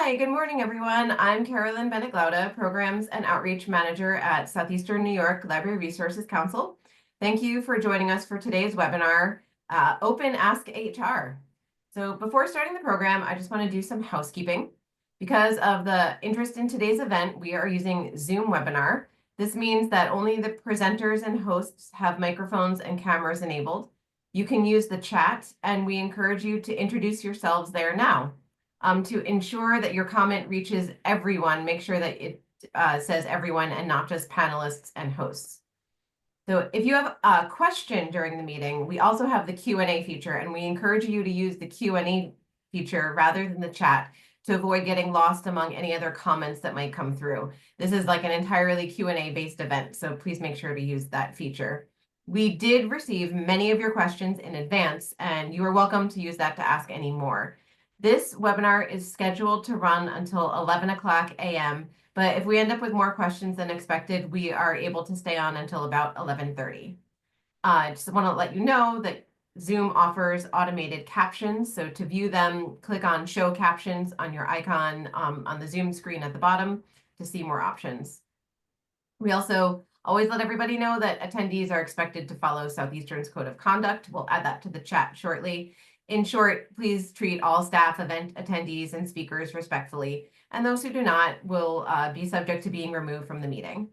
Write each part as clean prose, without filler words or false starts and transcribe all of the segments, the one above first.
Hi, good morning, everyone. I'm Carolyn Beneglauda, Programs and Outreach Manager at Southeastern New York Library Resources Council. Thank you for joining us for today's webinar, Open Ask HR. So before starting the program, I just want to do some housekeeping. Because of the interest in today's event, we are using Zoom webinar. This means that only the presenters and hosts have microphones and cameras enabled. You can use the chat, and we encourage you to introduce yourselves there now. To ensure that your comment reaches everyone, make sure that it says everyone and not just panelists and hosts. So if you have a question during the meeting, we also have the Q&A feature, and we encourage you to use the Q&A feature rather than the chat to avoid getting lost among any other comments that might come through. This is like an entirely Q&A based event, so please make sure to use that feature. We did receive many of your questions in advance, and you are welcome to use that to ask any more. This webinar is scheduled to run until 11 o'clock a.m., but if we end up with more questions than expected, we are able to stay on until about 11:30. I just want to let you know that Zoom offers automated captions. So to view them, click on Show Captions on your icon on the Zoom screen at the bottom to see more options. We also always let everybody know that attendees are expected to follow Southeastern's Code of Conduct. We'll add that to the chat shortly. In short, please treat all staff, event attendees, and speakers respectfully, and those who do not will be subject to being removed from the meeting.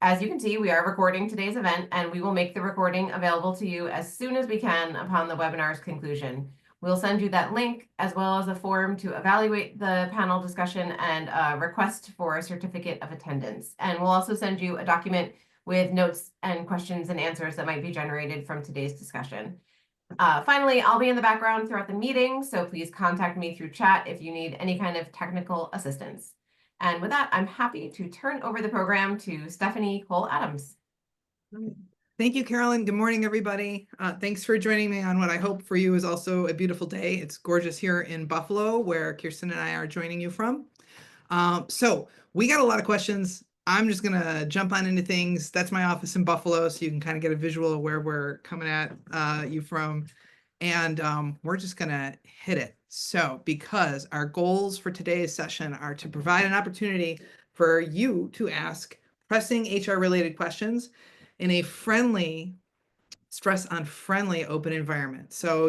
As you can see, we are recording today's event, and we will make the recording available to you as soon as we can upon the webinar's conclusion. We'll send you that link as well as a form to evaluate the panel discussion and a request for a certificate of attendance. And we'll also send you a document with notes and questions and answers that might be generated from today's discussion. Finally, I'll be in the background throughout the meeting, so please contact me through chat if you need any kind of technical assistance. And with that, I'm happy to turn over the program to Stephanie Cole-Adams. Thank you, Carolyn. Good morning, everybody. Thanks for joining me on what I hope for you is also a beautiful day. It's gorgeous here in Buffalo, where Kirsten and I are joining you from. So we got a lot of questions. I'm just going to jump on into things. That's my office in Buffalo, so you can kind of get a visual of where we're coming at you from. And we're just going to hit it. So because our goals for today's session are to provide an opportunity for you to ask pressing HR-related questions in a friendly, stress on friendly open environment. So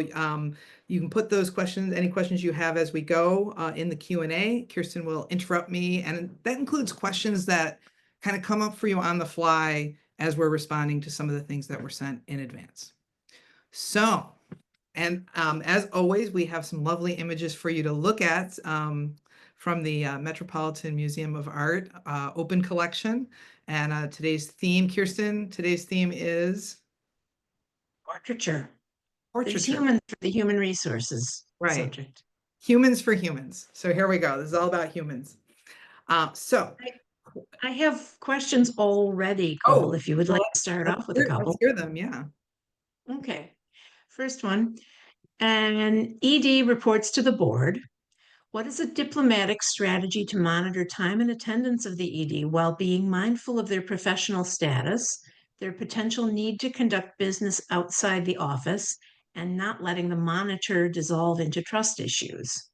you can put those questions, any questions you have as we go in the Q&A. Kirsten will interrupt me, and that includes questions that kind of come up for you on the fly as we're responding to some of the things that were sent in advance. So, and as always, we have some lovely images for you to look at from the Metropolitan Museum of Art open collection. And today's theme, Kirsten, today's theme is? Portraiture. Portraiture. There's humans for the human resources subject. Humans for humans. So here we go. This is all about humans. So I have questions already, Cole, if you would like to start off with a couple. Let's hear them, yeah. Okay. First one. An ED reports to the board. What is a diplomatic strategy to monitor time and attendance of the ED while being mindful of their professional status, their potential need to conduct business outside the office, and not letting the monitor dissolve into trust issues?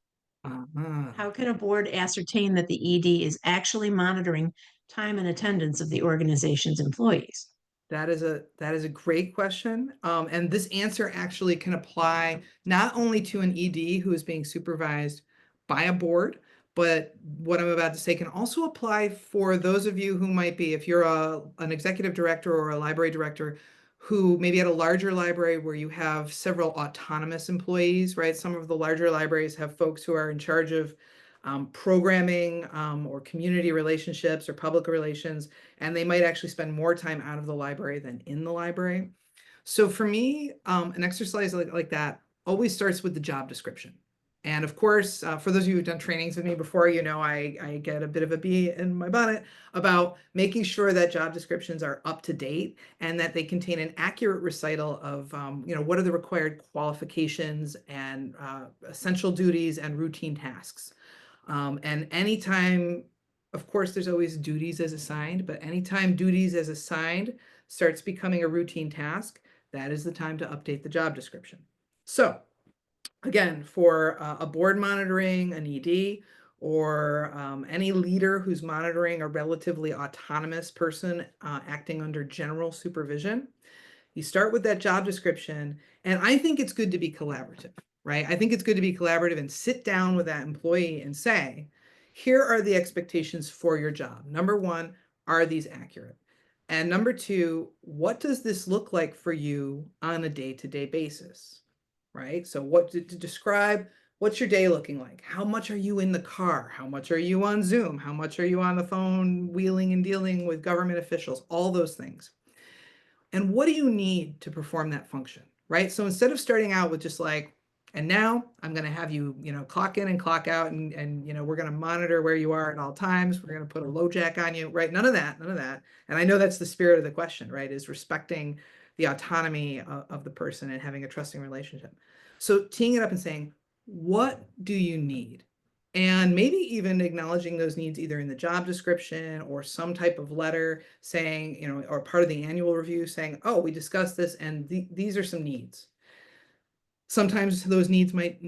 How can a board ascertain that the ED is actually monitoring time and attendance of the organization's employees? That is a great question. And this answer actually can apply not only to an ED who is being supervised by a board, but what I'm about to say can also apply for those of you who might be, if you're an executive director or a library director who maybe at a larger library where you have several autonomous employees, right? Some of the larger libraries have folks who are in charge of programming or community relationships or public relations, and they might actually spend more time out of the library than in the library. So for me, an exercise like that always starts with the job description. And of course, for those of you who've done trainings with me before, you know I get a bit of a bee in my bonnet about making sure that job descriptions are up to date and that they contain an accurate recital of what are the required qualifications and essential duties and routine tasks. And anytime, of course, there's always duties as assigned, but anytime duties as assigned starts becoming a routine task, that is the time to update the job description. So again, for a board monitoring an ED or any leader who's monitoring a relatively autonomous person acting under general supervision. You start with that job description, and I think it's good to be collaborative, right? I think it's good to be collaborative and sit down with that employee and say, here are the expectations for your job. Number one, are these accurate? And number two, what does this look like for you on a day-to-day basis, right? So what to describe, what's your day looking like? How much are you in the car? How much are you on Zoom? How much are you on the phone wheeling and dealing with government officials? All those things. And what do you need to perform that function, right? So instead of starting out with just like, and now I'm going to have you, clock in and clock out, and we're going to monitor where you are at all times. We're going to put a low jack on you, right? None of that, none of that. And I know that's the spirit of the question, right? Is respecting the autonomy of the person and having a trusting relationship. So teeing it up and saying, what do you need? And maybe even acknowledging those needs either in the job description or some type of letter saying, or part of the annual review saying, oh, we discussed this and these are some needs. Sometimes those needs might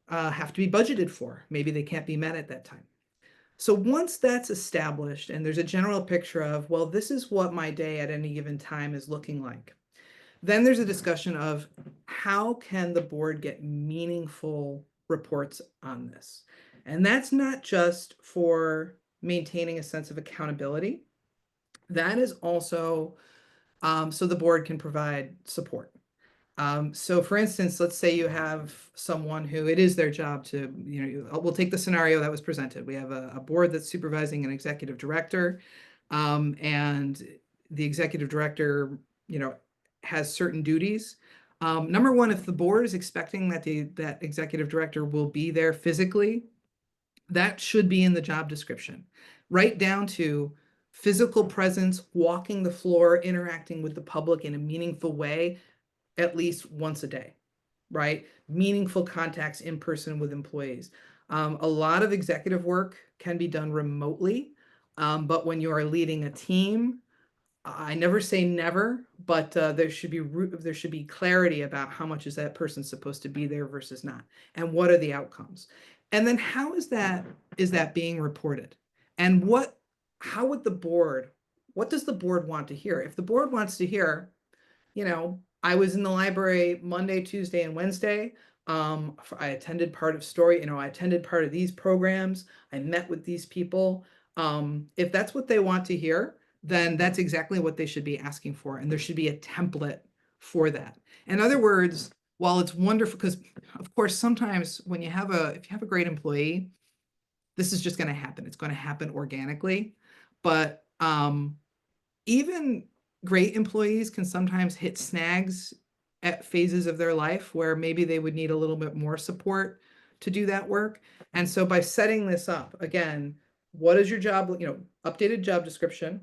have to be budgeted for. Maybe they can't be met at that time. So once that's established and there's a general picture of, well, this is what my day at any given time is looking like. Then there's a discussion of how can the board get meaningful reports on this? And that's not just for maintaining a sense of accountability. That is also so the board can provide support. So for instance, let's say you have someone who it is their job to, we'll take the scenario that was presented. We have a board that's supervising an executive director, and the executive director, has certain duties. Number one, if the board is expecting that that executive director will be there physically, that should be in the job description, right down to physical presence, walking the floor, interacting with the public in a meaningful way, at least once a day, right? Meaningful contacts in person with employees. A lot of executive work can be done remotely, but when you are leading a team, I never say never, but there should be clarity about how much is that person supposed to be there versus not, and what are the outcomes, and then how is that being reported, and how would what does the board want to hear? If the board wants to hear, I was in the library Monday, Tuesday, and Wednesday. I attended part of I attended part of these programs. I met with these people. If that's what they want to hear, then that's exactly what they should be asking for. And there should be a template for that. In other words, while it's wonderful, because of course, sometimes when if you have a great employee, this is just going to happen. It's going to happen organically. But even great employees can sometimes hit snags at phases of their life where maybe they would need a little bit more support to do that work. And so by setting this up, again, what is your job, updated job description,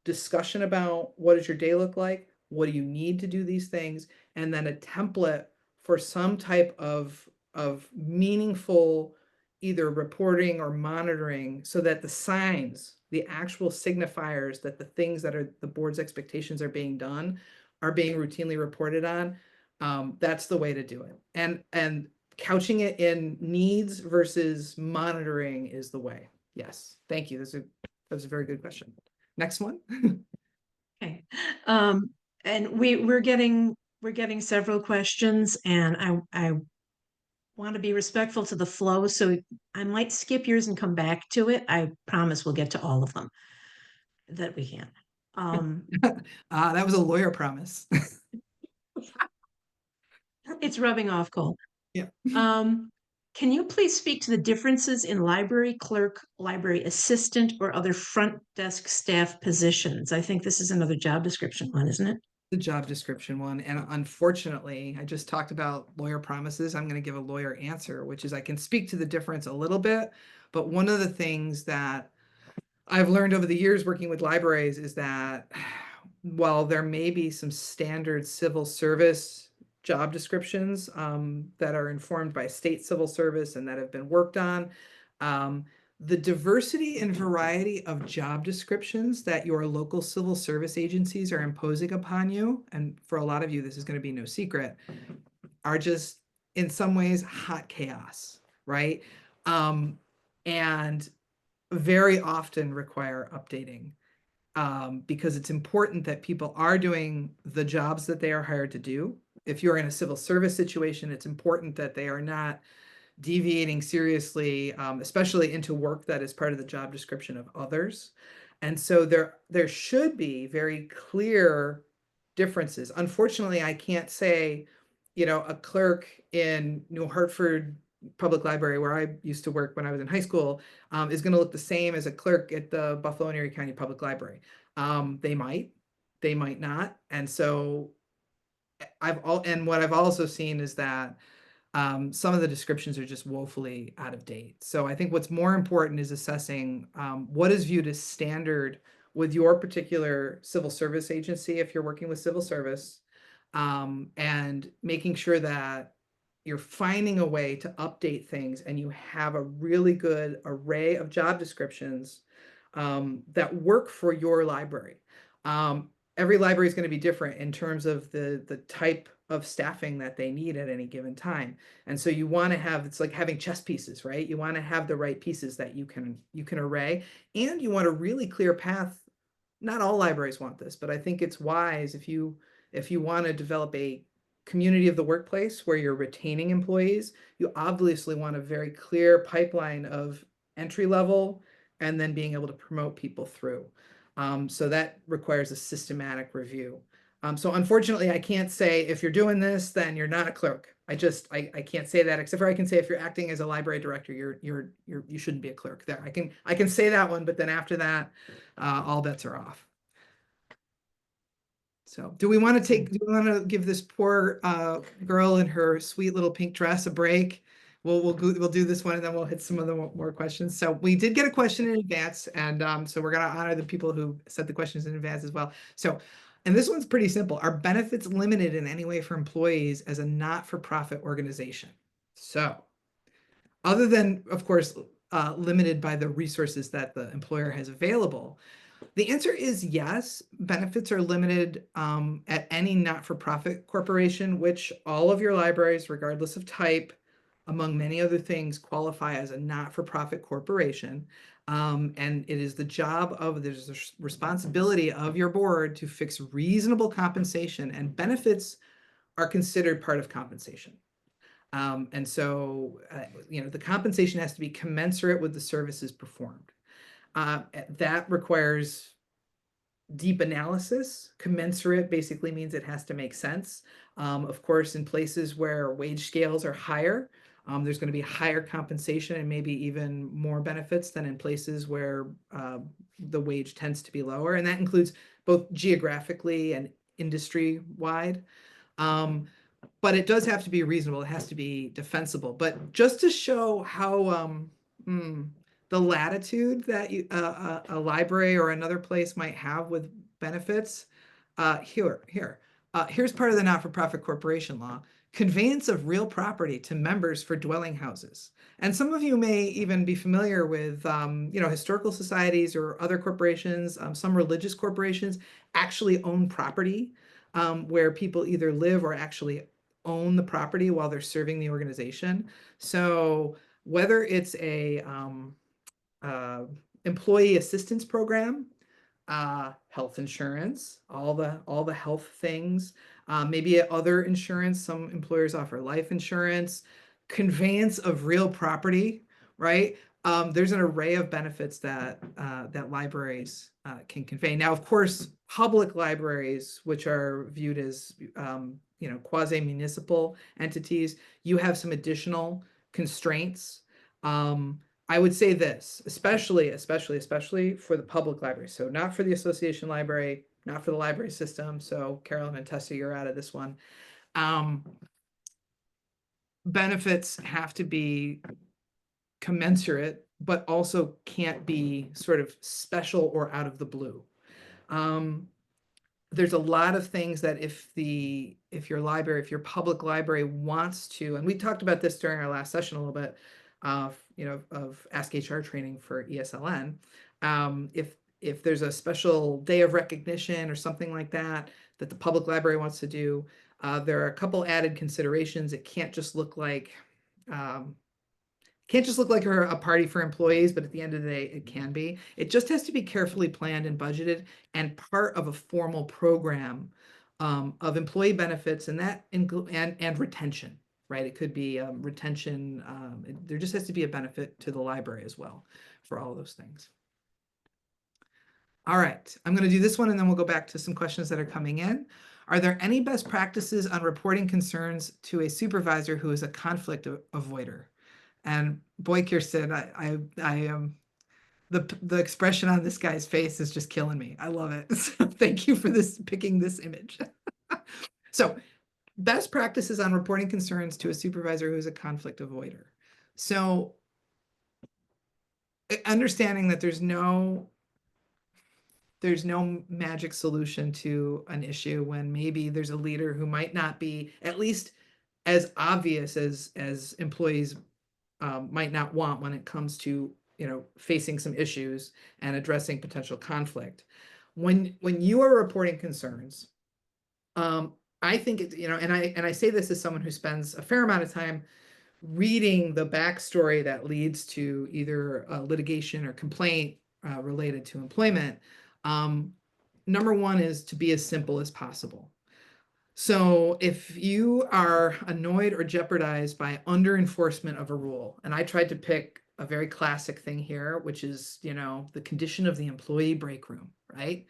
discussion about what does your day look like, what do you need to do these things, and then a template for some type of meaningful either reporting or monitoring so that the signs, the actual signifiers that the things that are the board's expectations are being done are being routinely reported on. That's the way to do it. And couching it in needs versus monitoring is the way. Yes, thank you. That was a very good question. Next one. Okay. And we're getting several questions, and I want to be respectful to the flow, so I might skip yours and come back to it. I promise we'll get to all of them that we can. That was a lawyer promise. It's rubbing off, Cole. Yeah. Can you please speak to the differences in library clerk, library assistant, or other front desk staff positions? I think this is another job description one, isn't it? The job description one. And unfortunately, I just talked about lawyer promises. I'm going to give a lawyer answer, which is I can speak to the difference a little bit. But one of the things that I've learned over the years working with libraries is that while there may be some standard civil service job descriptions that are informed by state civil service and that have been worked on, the diversity and variety of job descriptions that your local civil service agencies are imposing upon you, and for a lot of you, this is going to be no secret, are just in some ways hot chaos, right? and very often require updating. Because it's important that people are doing the jobs that they are hired to do. If you're in a civil service situation, it's important that they are not deviating seriously, especially into work that is part of the job description of others. And so there should be very clear differences. Unfortunately, I can't say, a clerk in New Hartford Public Library, where I used to work when I was in high school, is going to look the same as a clerk at the Buffalo and Erie County Public Library. They might not. And so what I've also seen is that some of the descriptions are just woefully out of date. So I think what's more important is assessing what is viewed as standard with your particular civil service agency if you're working with civil service, and making sure that you're finding a way to update things and you have a really good array of job descriptions that work for your library. Every library is going to be different in terms of the type of staffing that they need at any given time. And so you want to have, it's like having chess pieces, right? You want to have the right pieces that you can array, and you want a really clear path. Not all libraries want this, but I think it's wise if you want to develop a community of the workplace where you're retaining employees, you obviously want a very clear pipeline of entry level and then being able to promote people through. So that requires a systematic review. So unfortunately, I can't say if you're doing this, then you're not a clerk. I can't say that, except for I can say if you're acting as a library director, you shouldn't be a clerk there. I can say that one, but then after that, all bets are off. So do we want to give this poor girl in her sweet little pink dress a break? We'll do this one and then we'll hit some of the more questions. So we did get a question in advance, and so we're going to honor the people who said the questions in advance as well. So, and this one's pretty simple. Are benefits limited in any way for employees as a not-for-profit organization? So, other than, of course, limited by the resources that the employer has available, the answer is yes. Benefits are limited at any not-for-profit corporation, which all of your libraries, regardless of type, among many other things, qualify as a not-for-profit corporation. And it is the job of, there's a responsibility of your board to fix reasonable compensation, and benefits are considered part of compensation. And so, the compensation has to be commensurate with the services performed. That requires deep analysis. Commensurate basically means it has to make sense. Of course, in places where wage scales are higher, there's going to be higher compensation and maybe even more benefits than in places where the wage tends to be lower. And that includes both geographically and industry wide. But it does have to be reasonable. It has to be defensible. But just to show how the latitude that a library or another place might have with benefits, here's part of the not-for-profit corporation law: conveyance of real property to members for dwelling houses. And some of you may even be familiar with, historical societies or other corporations. Some religious corporations actually own property where people either live or actually own the property while they're serving the organization. So whether it's a employee assistance program, health insurance, all the health things, maybe other insurance. Some employers offer life insurance, conveyance of real property, right? There's an array of benefits that libraries can convey. Now, of course, public libraries, which are viewed as quasi-municipal entities, you have some additional constraints. I would say this, especially for the public library. So not for the association library, not for the library system. So Carolyn and Tessa, you're out of this one. Benefits have to be commensurate, but also can't be sort of special or out of the blue. There's a lot of things that if your public library wants to, and we talked about this during our last session a little bit, of Ask HR training for ESLN. If there's a special day of recognition or something like that the public library wants to do, there are a couple added considerations. It can't just look like Can't just look like a party for employees, but at the end of the day, it can be. It just has to be carefully planned and budgeted and part of a formal program of employee benefits and and retention, right? It could be retention. There just has to be a benefit to the library as well for all those things. All right, I'm going to do this one and then we'll go back to some questions that are coming in. Are there any best practices on reporting concerns to a supervisor who is a conflict avoider? And boy, Kirsten, the expression on this guy's face is just killing me. I love it. So thank you for picking this image. So best practices on reporting concerns to a supervisor who is a conflict avoider. So understanding that there's no magic solution to an issue when maybe there's a leader who might not be at least as obvious as employees might not want when it comes to facing some issues and addressing potential conflict. When you are reporting concerns, I think it's and I say this as someone who spends a fair amount of time reading the backstory that leads to either litigation or complaint related to employment. Number one is to be as simple as possible. So if you are annoyed or jeopardized by under enforcement of a rule, and I tried to pick a very classic thing here, which is, the condition of the employee break room, right?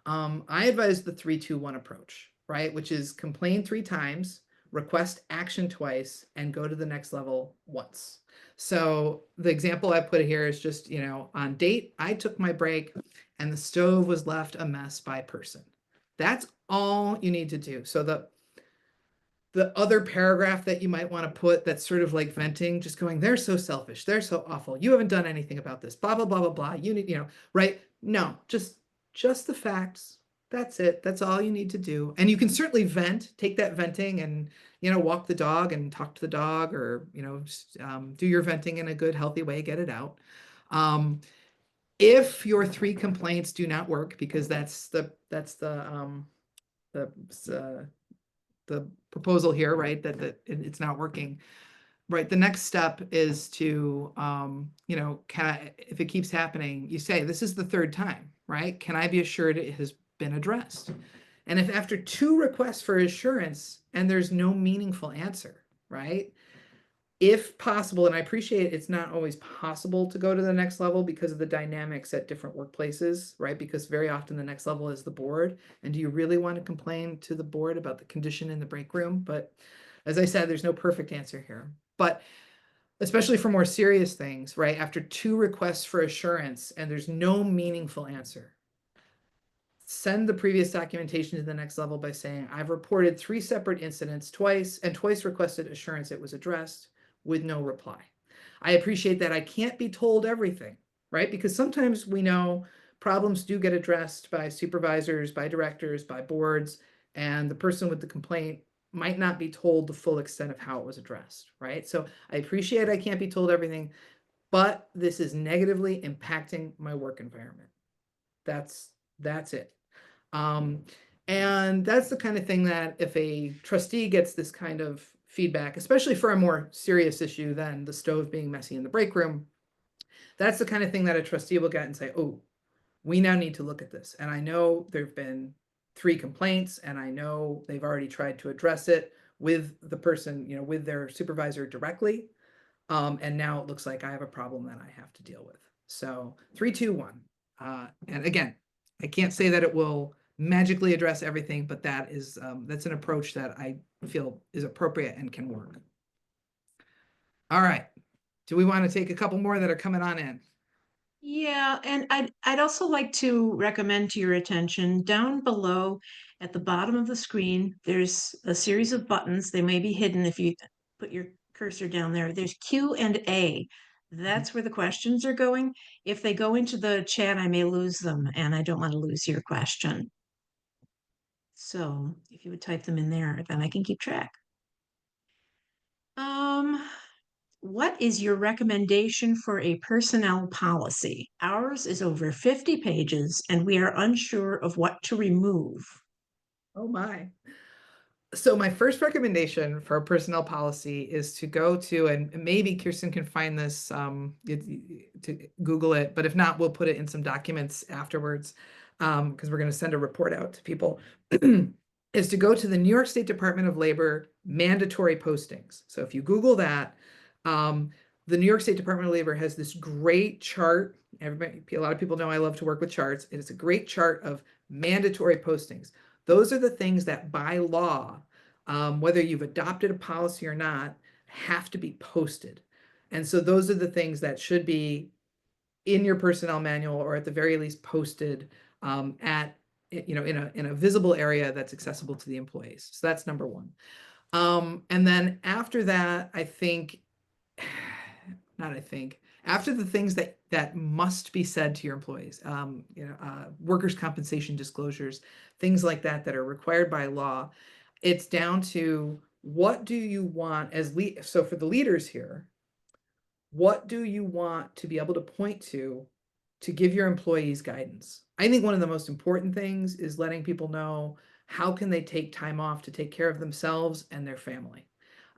I advise the 3-2-1 approach, right? Which is complain 3 times, request action twice, and go to the next level once. So the example I put here is just, on date, I took my break and the stove was left a mess by person. That's all you need to do. So the other paragraph that you might want to put that's sort of like venting, just going, they're so selfish, they're so awful, you haven't done anything about this, blah, blah, blah, blah, blah. You need, right? No, just the facts. That's it. That's all you need to do. And you can certainly take that venting and, walk the dog and talk to the dog or, do your venting in a good, healthy way, get it out. If your 3 complaints do not work, because that's the proposal here, right? That it's not working, right? The next step is to, if it keeps happening, you say, this is the 3rd time, right? Can I be assured it has been addressed? And if after 2 requests for assurance and there's no meaningful answer, right? If possible, and I appreciate it's not always possible to go to the next level because of the dynamics at different workplaces, right? Because very often the next level is the board. And do you really want to complain to the board about the condition in the break room? But as I said, there's no perfect answer here. But especially for more serious things, right? After 2 requests for assurance and there's no meaningful answer, send the previous documentation to the next level by saying, I've reported 3 separate incidents twice requested assurance it was addressed with no reply. I appreciate that I can't be told everything, right? Because sometimes we know problems do get addressed by supervisors, by directors, by boards, and the person with the complaint might not be told the full extent of how it was addressed, right? So I appreciate I can't be told everything, but this is negatively impacting my work environment. That's it. And that's the kind of thing that if a trustee gets this kind of feedback, especially for a more serious issue than the stove being messy in the break room, that's the kind of thing that a trustee will get and say, oh, we now need to look at this. And I know there've been 3 complaints and I know they've already tried to address it with the person, with their supervisor directly. And now it looks like I have a problem that I have to deal with. So 3, 2, 1. And again, I can't say that it will magically address everything, but that's an approach that I feel is appropriate and can work. All right. Do we want to take a couple more that are coming on in? Yeah, and I'd also like to recommend to your attention down below at the bottom of the screen, there's a series of buttons. They may be hidden if you put your cursor down there. There's Q&A. That's where the questions are going. If they go into the chat, I may lose them, and I don't want to lose your question. So if you would type them in there, then I can keep track. What is your recommendation for a personnel policy? Ours is over 50 pages and we are unsure of what to remove. Oh my. So my first recommendation for a personnel policy is to go to, and maybe Kirsten can find this, to Google it, but if not, we'll put it in some documents afterwards, because we're going to send a report out to people, is to go to the New York State Department of Labor mandatory postings. So if you Google that, the New York State Department of Labor has this great chart. Everybody, a lot of people know I love to work with charts. It is a great chart of mandatory postings. Those are the things that by law, whether you've adopted a policy or not, have to be posted. And so those are the things that should be in your personnel manual, or at the very least posted at, in a visible area that's accessible to the employees. So that's number one. And then after that, after the things that must be said to your employees, workers' compensation disclosures, things like that that are required by law, it's down to what do you want so for the leaders here, what do you want to be able to point to give your employees guidance? I think one of the most important things is letting people know how can they take time off to take care of themselves and their family.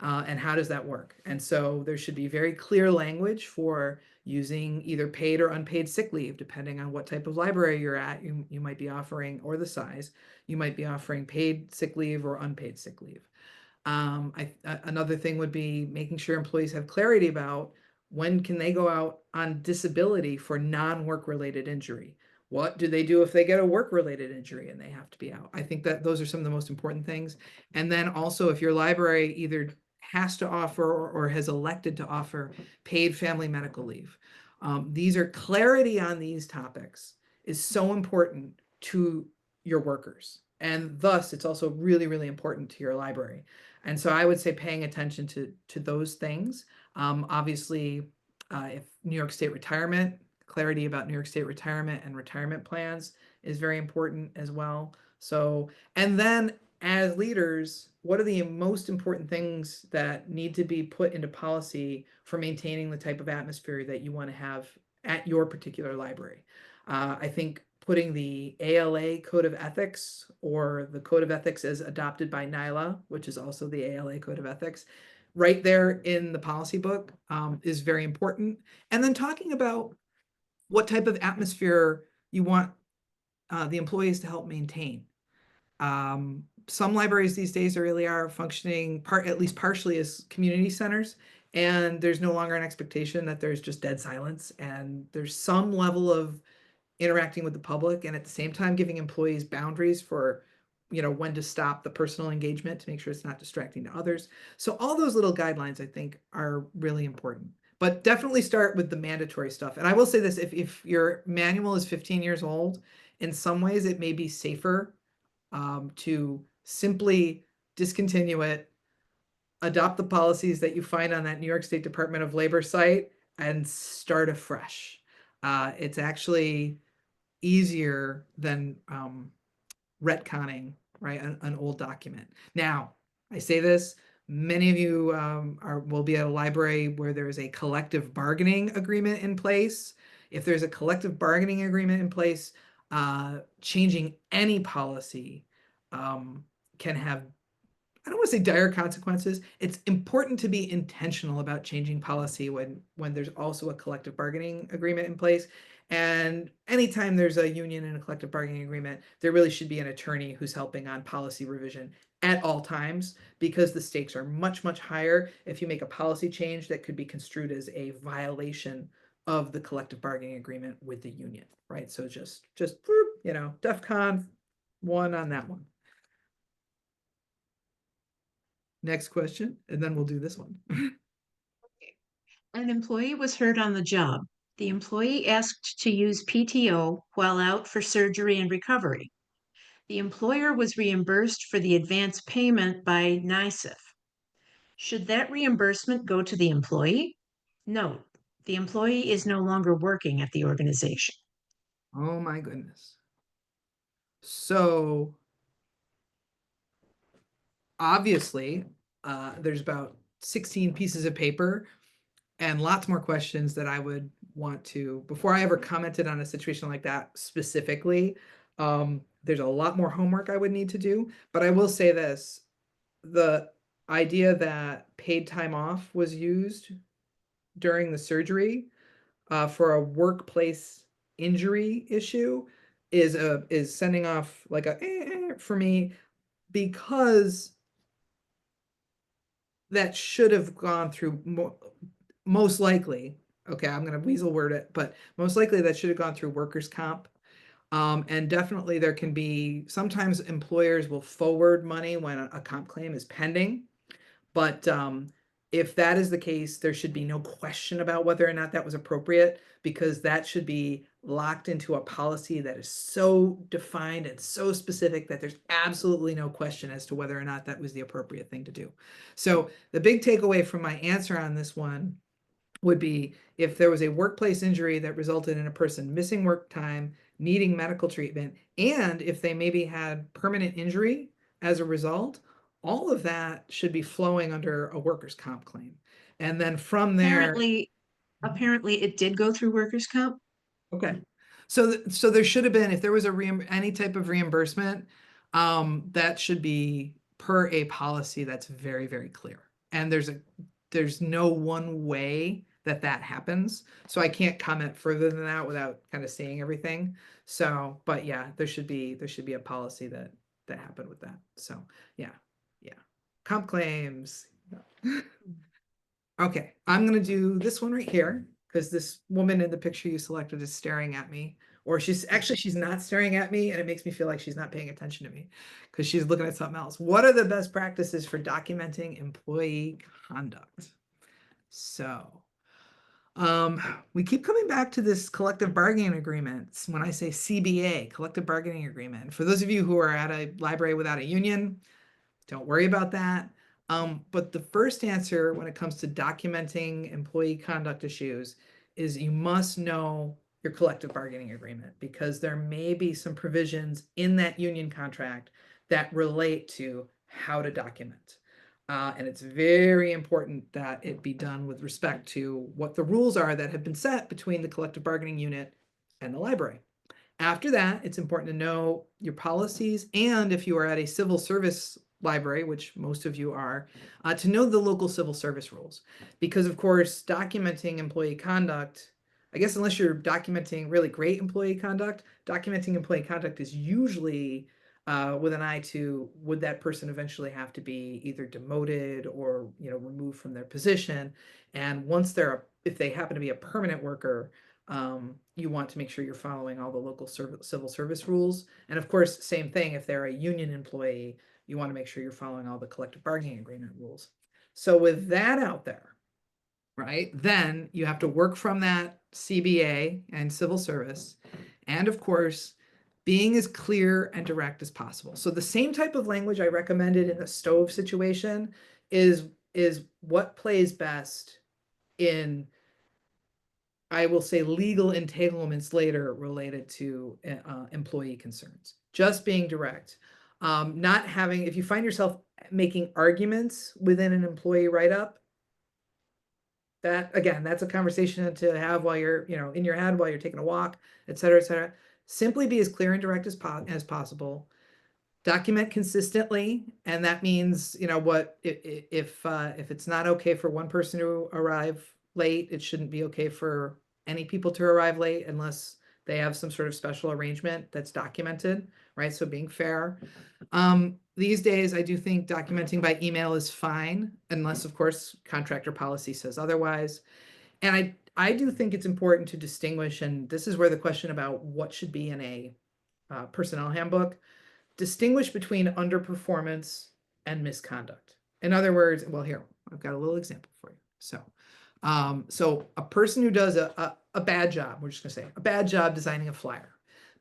And how does that work? And so there should be very clear language for using either paid or unpaid sick leave, depending on what type of library you're at. You might be offering, or the size, you might be offering paid sick leave or unpaid sick leave. Another thing would be making sure employees have clarity about when can they go out on disability for non-work related injury. What do they do if they get a work related injury and they have to be out? I think that those are some of the most important things. And then also, if your library either has to offer or has elected to offer paid family medical leave, these are clarity on these topics is so important to your workers. And thus, it's also really, really important to your library. And so I would say paying attention to those things. Obviously, if New York State retirement, clarity about New York State retirement and retirement plans is very important as well. So, and then as leaders, what are the most important things that need to be put into policy for maintaining the type of atmosphere that you want to have at your particular library? I think putting the ALA Code of Ethics, or the Code of Ethics as adopted by NYLA, which is also the ALA Code of Ethics, right there in the policy book is very important. And then talking about what type of atmosphere you want the employees to help maintain. Some libraries these days really are functioning at least partially as community centers, and there's no longer an expectation that there's just dead silence, and there's some level of interacting with the public, and at the same time giving employees boundaries for when to stop the personal engagement to make sure it's not distracting to others. So all those little guidelines I think are really important, but definitely start with the mandatory stuff. And I will say this, if your manual is 15 years old, in some ways it may be safer to simply discontinue it, adopt the policies that you find on that New York State Department of Labor site, and start afresh. It's actually easier than retconning, right, an old document. Now, I say this, many of you will be at a library where there is a collective bargaining agreement in place. If there's a collective bargaining agreement in place, changing any policy can have, I don't want to say dire consequences. It's important to be intentional about changing policy when there's also a collective bargaining agreement in place. And anytime there's a union and a collective bargaining agreement, there really should be an attorney who's helping on policy revision at all times, because the stakes are much, much higher if you make a policy change that could be construed as a violation of the collective bargaining agreement with the union, right? So just DEFCON 1 on that one. Next question, and then we'll do this one. An employee was hurt on the job. The employee asked to use PTO while out for surgery and recovery. The employer was reimbursed for the advance payment by NYSIF. Should that reimbursement go to the employee? No, the employee is no longer working at the organization. Oh my goodness. So obviously, there's about 16 pieces of paper and lots more questions that I would want to, before I ever commented on a situation like that specifically, there's a lot more homework I would need to do. But I will say this, the idea that paid time off was used during the surgery for a workplace injury issue is sending off like a for me, because that should have gone through most likely. Okay, I'm gonna weasel word it, but most likely that should have gone through workers' comp. And definitely there can be, sometimes employers will forward money when a comp claim is pending. But if that is the case, there should be no question about whether or not that was appropriate, because that should be locked into a policy that is so defined and so specific that there's absolutely no question as to whether or not that was the appropriate thing to do. So the big takeaway from my answer on this one would be, if there was a workplace injury that resulted in a person missing work time, needing medical treatment, and if they maybe had permanent injury as a result, all of that should be flowing under a workers' comp claim. And then from there, Apparently it did go through workers' comp. okay. So there should have been, if there was any type of reimbursement, that should be per a policy that's very, very clear. And there's no one way that that happens. So I can't comment further than that without kind of seeing everything. So, but yeah, there should be a policy that happened with that. So yeah, yeah. Comp claims. Okay, I'm gonna do this one right here, because this woman in the picture you selected is staring at me. Or she's not staring at me, and it makes me feel like she's not paying attention to me because she's looking at something else. What are the best practices for documenting employee conduct? So, we keep coming back to this collective bargaining agreement. When I say CBA, collective bargaining agreement, for those of you who are at a library without a union, don't worry about that. But the first answer when it comes to documenting employee conduct issues is you must know your collective bargaining agreement, because there may be some provisions in that union contract that relate to how to document. And it's very important that it be done with respect to what the rules are that have been set between the collective bargaining unit and the library. After that, it's important to know your policies, and if you are at a civil service library, which most of you are, to know the local civil service rules. Because of course, documenting employee conduct, I guess unless you're documenting really great employee conduct, documenting employee conduct is usually with an eye to, would that person eventually have to be either demoted or removed from their position. And once if they happen to be a permanent worker, you want to make sure you're following all the local civil service rules. And of course, same thing, if they're a union employee, you want to make sure you're following all the collective bargaining agreement rules. So with that out there, right, then you have to work from that CBA and civil service. And of course, being as clear and direct as possible. So the same type of language I recommended in the stove situation is what plays best in, I will say, legal entanglements later related to employee concerns. Just being direct. Not having, if you find yourself making arguments within an employee write-up, that, again, that's a conversation to have while you're, in your head while you're taking a walk, et cetera, et cetera. Simply be as clear and direct as possible. Document consistently, and that means, what if it's not okay for one person to arrive late, it shouldn't be okay for any people to arrive late unless they have some sort of special arrangement that's documented, right? So being fair. These days, I do think documenting by email is fine, unless, of course, contractor policy says otherwise. And I do think it's important to distinguish, and this is where the question about what should be in a personnel handbook, distinguish between underperformance and misconduct. In other words, well, here, I've got a little example for you. So a person who does a bad job, we're just gonna say a bad job designing a flyer,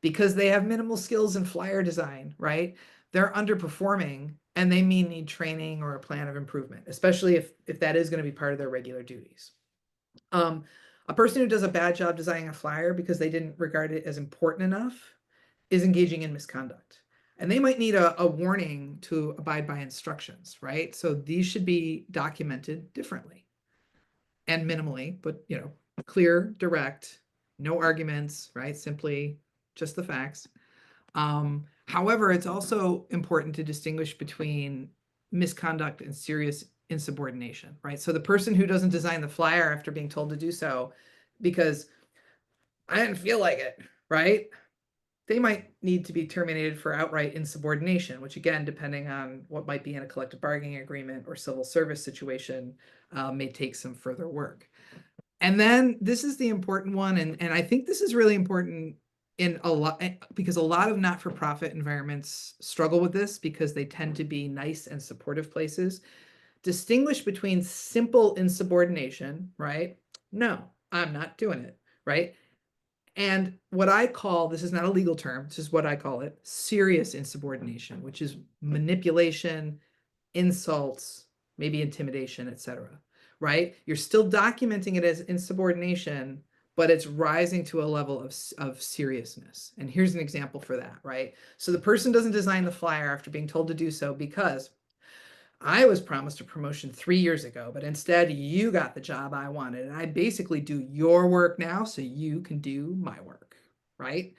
because they have minimal skills in flyer design, right? They're underperforming, and they may need training or a plan of improvement, especially if that is gonna be part of their regular duties. A person who does a bad job designing a flyer because they didn't regard it as important enough is engaging in misconduct. And they might need a warning to abide by instructions, right? So these should be documented differently and minimally, but clear, direct, no arguments, right? Simply just the facts. However, it's also important to distinguish between misconduct and serious insubordination, right? So the person who doesn't design the flyer after being told to do so because I didn't feel like it, right? They might need to be terminated for outright insubordination, which again, depending on what might be in a collective bargaining agreement or civil service situation, may take some further work. And then this is the important one, and I think this is really important in a lot because a lot of not-for-profit environments struggle with this because they tend to be nice and supportive places. Distinguish between simple insubordination, right? No, I'm not doing it, right? And what I call, this is not a legal term, this is what I call it, serious insubordination, which is manipulation, insults, maybe intimidation, etc. Right? You're still documenting it as insubordination, but it's rising to a level of seriousness. And here's an example for that, right? So the person doesn't design the flyer after being told to do so because I was promised a promotion 3 years ago, but instead you got the job I wanted. And I basically do your work now so you can do my work, right?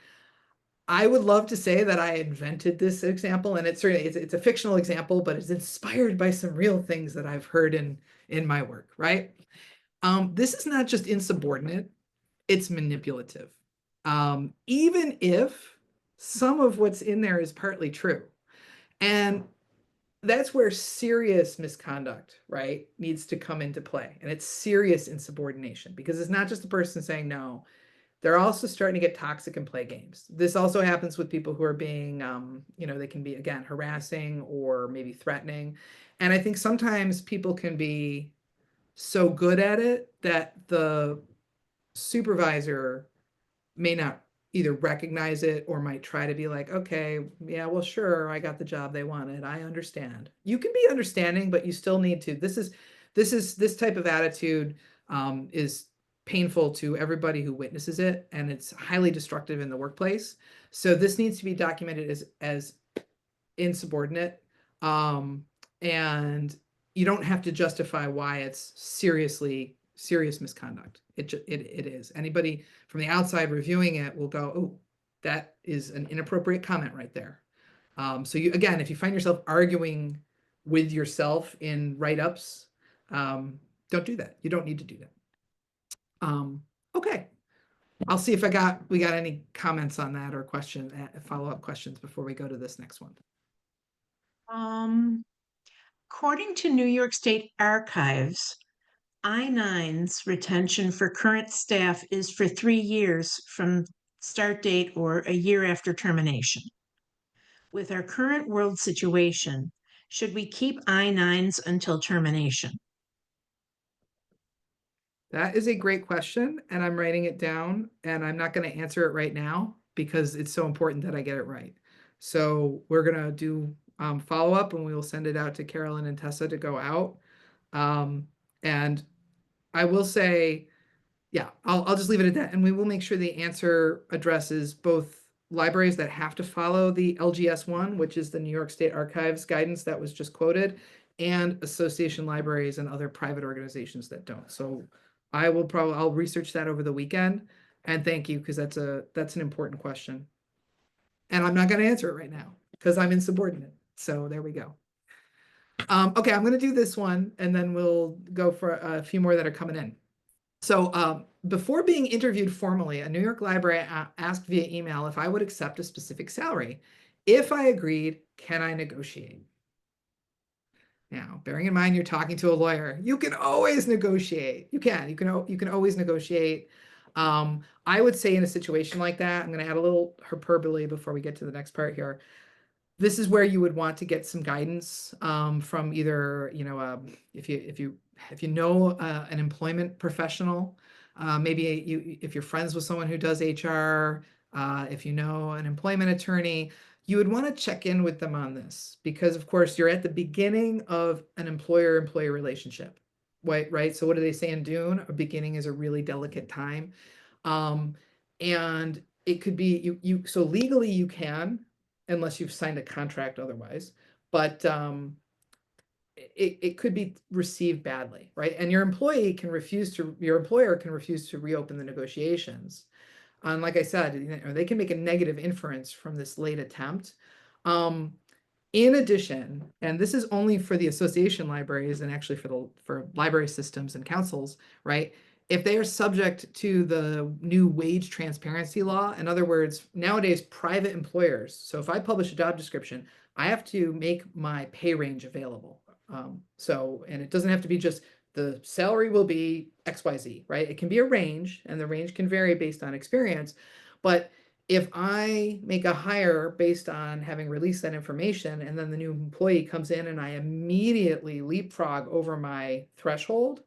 I would love to say that I invented this example, and it's certainly it's a fictional example, but it's inspired by some real things that I've heard in my work, right? This is not just insubordinate, it's manipulative. Even if some of what's in there is partly true. And that's where serious misconduct, right, needs to come into play. And it's serious insubordination because it's not just the person saying no. They're also starting to get toxic and play games. This also happens with people who are being, they can be, again, harassing or maybe threatening. And I think sometimes people can be so good at it that the supervisor may not either recognize it or might try to be like, okay, yeah, well, sure, I got the job they wanted. I understand. You can be understanding, but you still need to. This type of attitude is painful to everybody who witnesses it, and it's highly destructive in the workplace. So this needs to be documented as insubordinate, and you don't have to justify why it's serious misconduct. It is. Anybody from the outside reviewing it will go, oh, that is an inappropriate comment right there. So you, again, if you find yourself arguing with yourself in write-ups, don't do that. You don't need to do that. Okay. I'll see if we got any comments on that or follow-up questions before we go to this next one. According to New York State Archives, I-9's retention for current staff is for 3 years from start date or a year after termination. With our current world situation, should we keep I-9s until termination? That is a great question, and I'm writing it down, and I'm not going to answer it right now because it's so important that I get it right. So we're going to do follow-up, and we will send it out to Carolyn and Tessa to go out. And I will say, yeah, I'll just leave it at that. And we will make sure the answer addresses both libraries that have to follow the LGS1, which is the New York State Archives guidance that was just quoted, and association libraries and other private organizations that don't. So I'll research that over the weekend. And thank you, because that's an important question. And I'm not going to answer it right now because I'm insubordinate. So there we go. Okay, I'm going to do this one, and then we'll go for a few more that are coming in. So before being interviewed formally, a New York library asked via email if I would accept a specific salary. If I agreed, can I negotiate? Now, bearing in mind you're talking to a lawyer, you can always negotiate. You can always negotiate. I would say in a situation like that, I'm going to add a little hyperbole before we get to the next part here. This is where you would want to get some guidance from either, if you know an employment professional, maybe if you're friends with someone who does HR, if you know an employment attorney, you would want to check in with them on this because, of course, you're at the beginning of an employer-employee relationship, right? So what do they say in Dune? A beginning is a really delicate time, and it could be so legally you can, unless you've signed a contract otherwise, but it could be received badly, right? And your employer can refuse to reopen the negotiations. And like I said, they can make a negative inference from this late attempt. In addition, and this is only for the association libraries and actually for library systems and councils, right? If they are subject to the new wage transparency law, in other words, nowadays private employers, so if I publish a job description, I have to make my pay range available. And it doesn't have to be just the salary will be XYZ, right? It can be a range, and the range can vary based on experience. But if I make a hire based on having released that information, and then the new employee comes in and I immediately leapfrog over my threshold,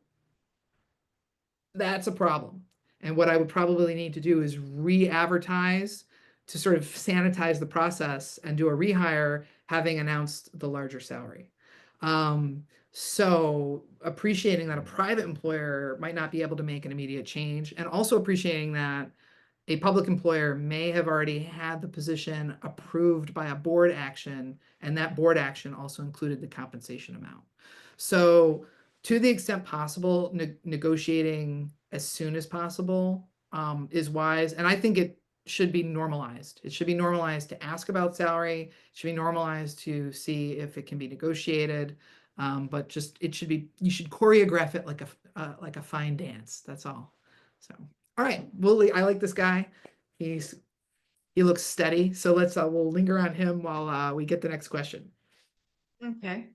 that's a problem. And what I would probably need to do is re-advertise to sort of sanitize the process and do a rehire, having announced the larger salary. So appreciating that a private employer might not be able to make an immediate change, and also appreciating that a public employer may have already had the position approved by a board action, and that board action also included the compensation amount. So to the extent possible, negotiating as soon as possible is wise. And I think it should be normalized. It should be normalized to ask about salary. It should be normalized to see if it can be negotiated. But just you should choreograph it like a fine dance. That's all. So, all right, I like this guy. He looks steady. So we'll linger on him while we get the next question. Okay.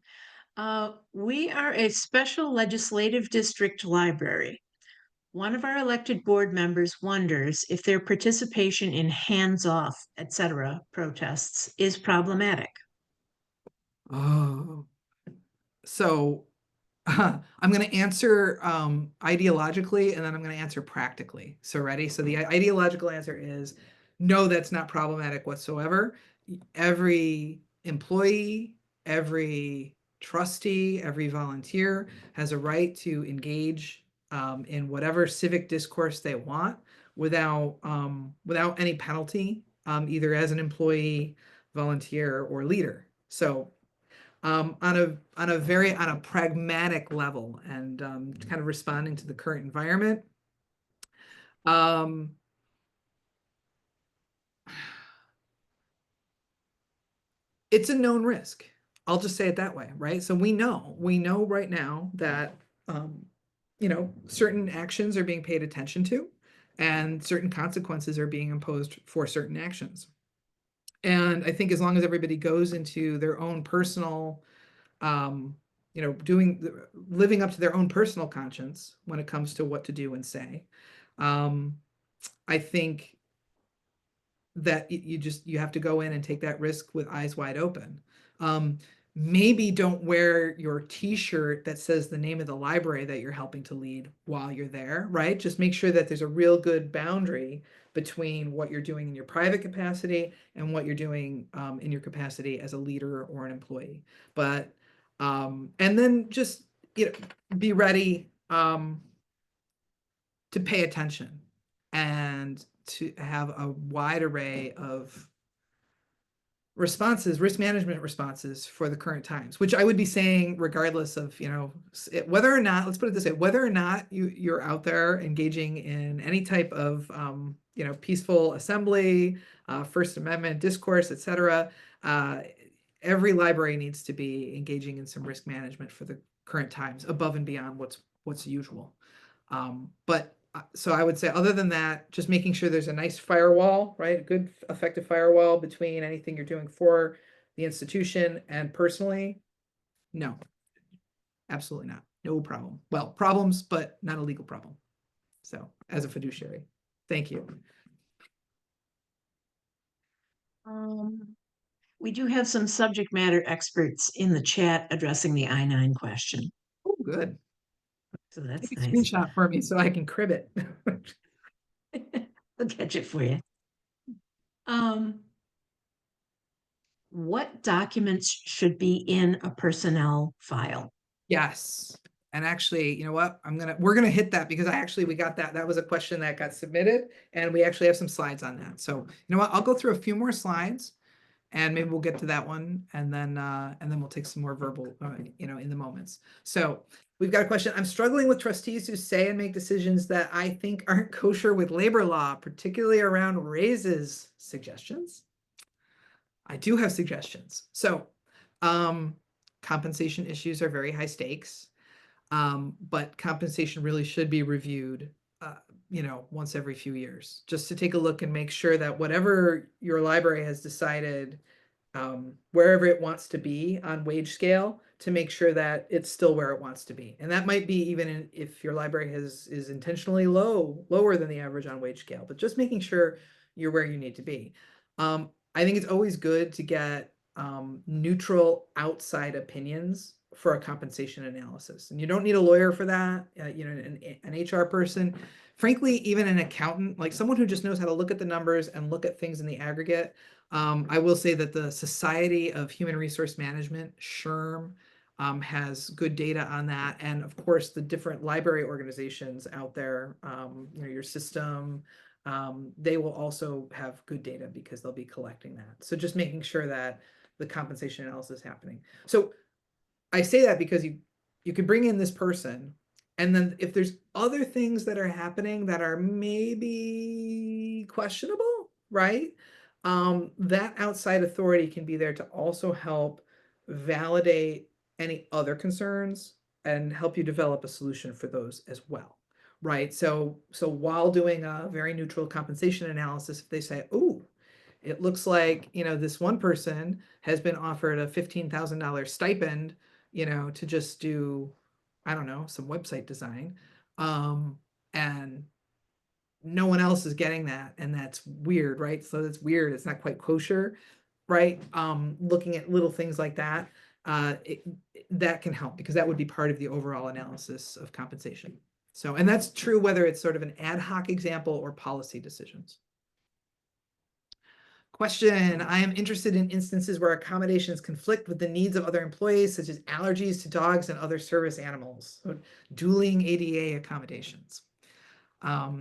We are a special legislative district library. One of our elected board members wonders if their participation in hands-off, etc. protests is problematic. Oh, so I'm going to answer ideologically, and then I'm going to answer practically. So ready? So the ideological answer is no, that's not problematic whatsoever. Every employee, every trustee, every volunteer has a right to engage in whatever civic discourse they want without any penalty, either as an employee, volunteer, or leader. So on a pragmatic level, and kind of responding to the current environment. It's a known risk. I'll just say it that way, right? So we know right now that certain actions are being paid attention to, and certain consequences are being imposed for certain actions. And I think as long as everybody goes into their own personal living up to their own personal conscience when it comes to what to do and say. I think that you have to go in and take that risk with eyes wide open. Maybe don't wear your t-shirt that says the name of the library that you're helping to lead while you're there, right? Just make sure that there's a real good boundary between what you're doing in your private capacity and what you're doing in your capacity as a leader or an employee. But and then just be ready to pay attention and to have a wide array of responses, risk management responses for the current times, which I would be saying regardless of, whether or not, let's put it this way, whether or not you're out there engaging in any type of, peaceful assembly, First Amendment discourse, etc. Every library needs to be engaging in some risk management for the current times above and beyond what's usual. So I would say, other than that, just making sure there's a nice firewall, right? A good, effective firewall between anything you're doing for the institution and personally. No, absolutely not. No problem. Well, problems, but not a legal problem. So as a fiduciary, thank you. We do have some subject matter experts in the chat addressing the I-9 question. Oh, good. So that's Take a nice. screenshot for me so I can crib it. I'll catch it for you. What documents should be in a personnel file? Yes. And actually, you know what? We're gonna hit that because we got that. That was a question that got submitted, and we actually have some slides on that. So you know what? I'll go through a few more slides, and maybe we'll get to that one, and then we'll take some more verbal, in the moments. So we've got a question. I'm struggling with trustees who say and make decisions that I think aren't kosher with labor law, particularly around raises. Suggestions? I do have suggestions. So Compensation issues are very high stakes. But compensation really should be reviewed, once every few years, just to take a look and make sure that whatever your library has decided, wherever it wants to be on wage scale, to make sure that it's still where it wants to be. And that might be even if your library is intentionally lower than the average on wage scale, but just making sure you're where you need to be. I think it's always good to get neutral outside opinions for a compensation analysis. And you don't need a lawyer for that, an HR person. Frankly, even an accountant, like someone who just knows how to look at the numbers and look at things in the aggregate. I will say that the Society of Human Resource Management, SHRM, has good data on that. And of course, the different library organizations out there, your system, they will also have good data because they'll be collecting that. So just making sure that the compensation analysis is happening. So I say that because you could bring in this person, and then if there's other things that are happening that are maybe questionable, right? That outside authority can be there to also help validate any other concerns and help you develop a solution for those as well, right? So while doing a very neutral compensation analysis, if they say, "Oh, it looks like, this one person has been offered a $15,000 stipend, to just do, I don't know, some website design. And no one else is getting that. And that's weird, right? So that's weird. It's not quite kosher, right? Looking at little things like that, that can help because that would be part of the overall analysis of compensation. So, and that's true whether it's sort of an ad hoc example or policy decisions. Question, I am interested in instances where accommodations conflict with the needs of other employees, such as allergies to dogs and other service animals. So dueling ADA accommodations. Yeah,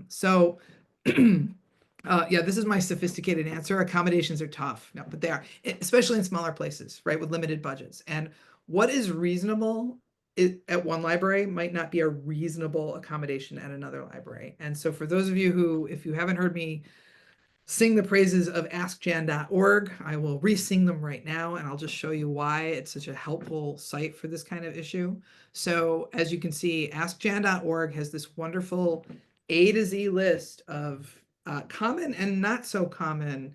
this is my sophisticated answer. Accommodations are tough, no, but they are, especially in smaller places, right, with limited budgets. And what is reasonable at one library might not be a reasonable accommodation at another library. And so for those of you who, if you haven't heard me sing the praises of askjan.org, I will re-sing them right now, and I'll just show you why it's such a helpful site for this kind of issue. So as you can see, askjan.org has this wonderful A to Z list of common and not so common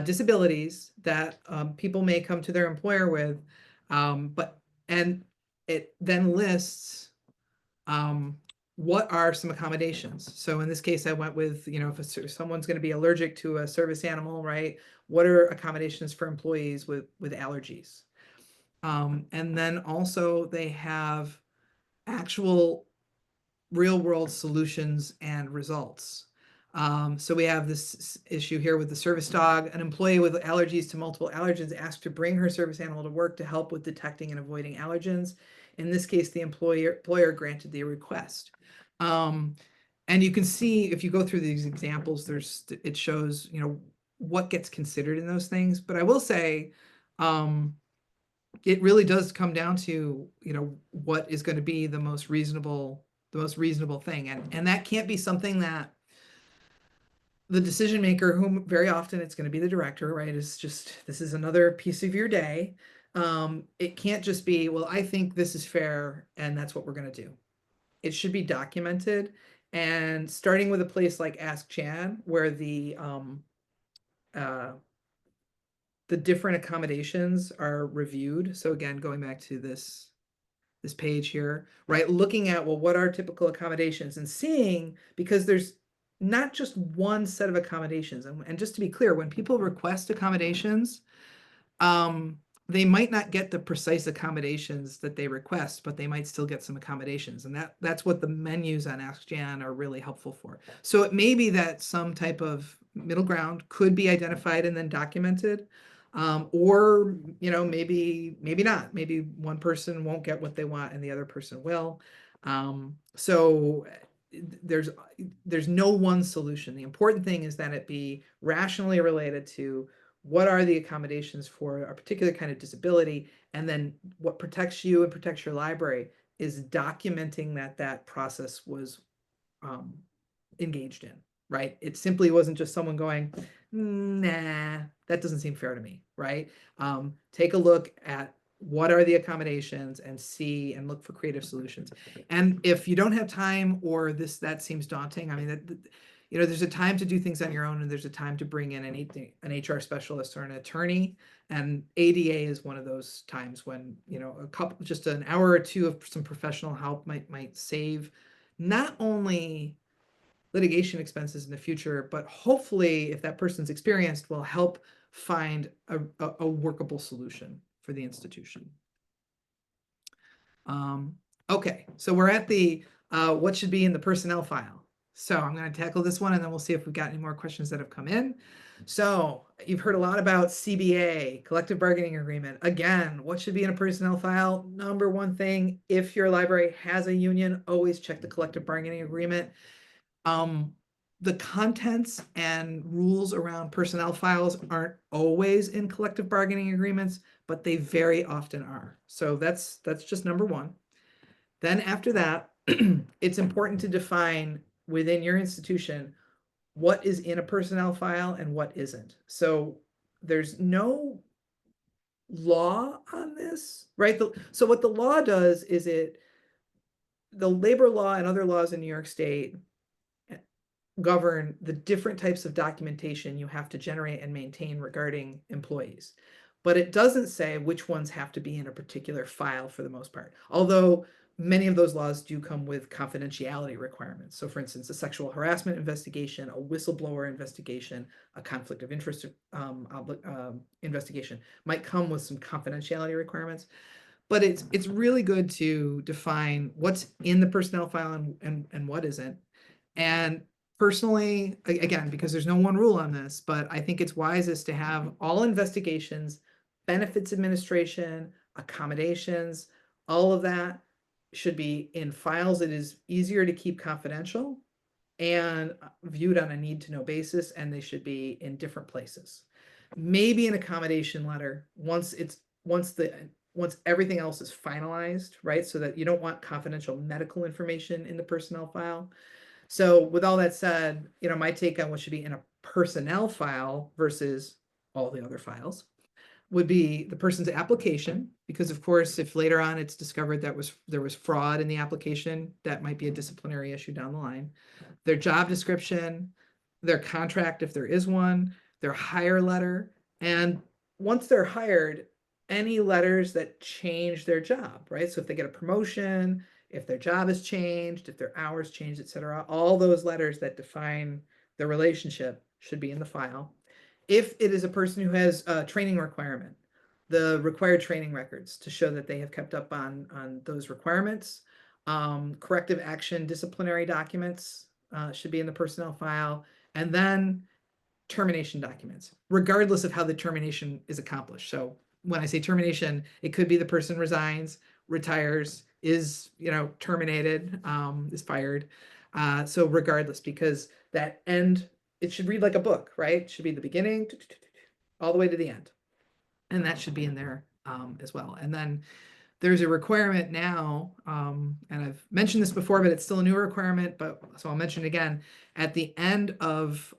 disabilities that people may come to their employer with, and it then lists what are some accommodations. So in this case, I went with, if someone's going to be allergic to a service animal, right? What are accommodations for employees with allergies? And then also they have actual real world solutions and results. So we have this issue here with the service dog. An employee with allergies to multiple allergens asked to bring her service animal to work to help with detecting and avoiding allergens. In this case, the employer granted the request. And you can see if you go through these examples, it shows, what gets considered in those things. But I will say, it really does come down to, what is going to be the most reasonable thing. And that can't be something that the decision maker, whom very often it's going to be the director, right, is just, this is another piece of your day. It can't just be, well, I think this is fair and that's what we're going to do. It should be documented, and starting with a place like Ask Jan, where the different accommodations are reviewed. So again, going back to this page here, right? Looking at, well, what are typical accommodations, and seeing, because there's not just one set of accommodations. And just to be clear, when people request accommodations, they might not get the precise accommodations that they request, but they might still get some accommodations. And that's what the menus on Ask Jan are really helpful for. So it may be that some type of middle ground could be identified and then documented. Or, maybe not. Maybe one person won't get what they want and the other person will. So there's no one solution. The important thing is that it be rationally related to what are the accommodations for a particular kind of disability, and then what protects you and protects your library is documenting that process was engaged in, right? It simply wasn't just someone going, nah, that doesn't seem fair to me, right? Take a look at what are the accommodations, and see and look for creative solutions. And if you don't have time, or that seems daunting, I mean, there's a time to do things on your own, and there's a time to bring in an HR specialist or an attorney. And ADA is one of those times when, just an hour or two of some professional help might save not only litigation expenses in the future, but hopefully, if that person's experienced, will help find a workable solution for the institution. Okay, so we're at the what should be in the personnel file. So I'm going to tackle this one, and then we'll see if we've got any more questions that have come in. So you've heard a lot about CBA, collective bargaining agreement. Again, what should be in a personnel file? Number one thing, if your library has a union, always check the collective bargaining agreement. The contents and rules around personnel files aren't always in collective bargaining agreements, but they very often are. So that's just number one. Then after that, it's important to define within your institution what is in a personnel file and what isn't. So there's no law on this, right? So what the law does is the labor law and other laws in New York State govern the different types of documentation you have to generate and maintain regarding employees. But it doesn't say which ones have to be in a particular file for the most part. Although many of those laws do come with confidentiality requirements. So for instance, a sexual harassment investigation, a whistleblower investigation, a conflict of interest investigation might come with some confidentiality requirements. But it's really good to define what's in the personnel file and what isn't. And personally, again, because there's no one rule on this, but I think it's wisest to have all investigations, benefits administration, accommodations, all of that should be in files that is easier to keep confidential and viewed on a need to know basis, and they should be in different places. Maybe an accommodation letter once everything else is finalized, right? So that you don't want confidential medical information in the personnel file. So with all that said, my take on what should be in a personnel file versus all the other files would be the person's application, because of course, if later on it's discovered that there was fraud in the application, that might be a disciplinary issue down the line. Their job description, their contract, if there is one, their hire letter, and once they're hired, any letters that change their job, right? So if they get a promotion, if their job has changed, if their hours changed, etc., all those letters that define the relationship should be in the file. If it is a person who has a training requirement, the required training records to show that they have kept up on those requirements. Corrective action, disciplinary documents should be in the personnel file. And then termination documents, regardless of how the termination is accomplished. So when I say termination, it could be the person resigns, retires, is terminated, is fired. So regardless, because that end, it should read like a book, right? It should be the beginning all the way to the end. And that should be in there as well. And then there's a requirement now, and I've mentioned this before, but it's still a new requirement, so I'll mention it again. At the end of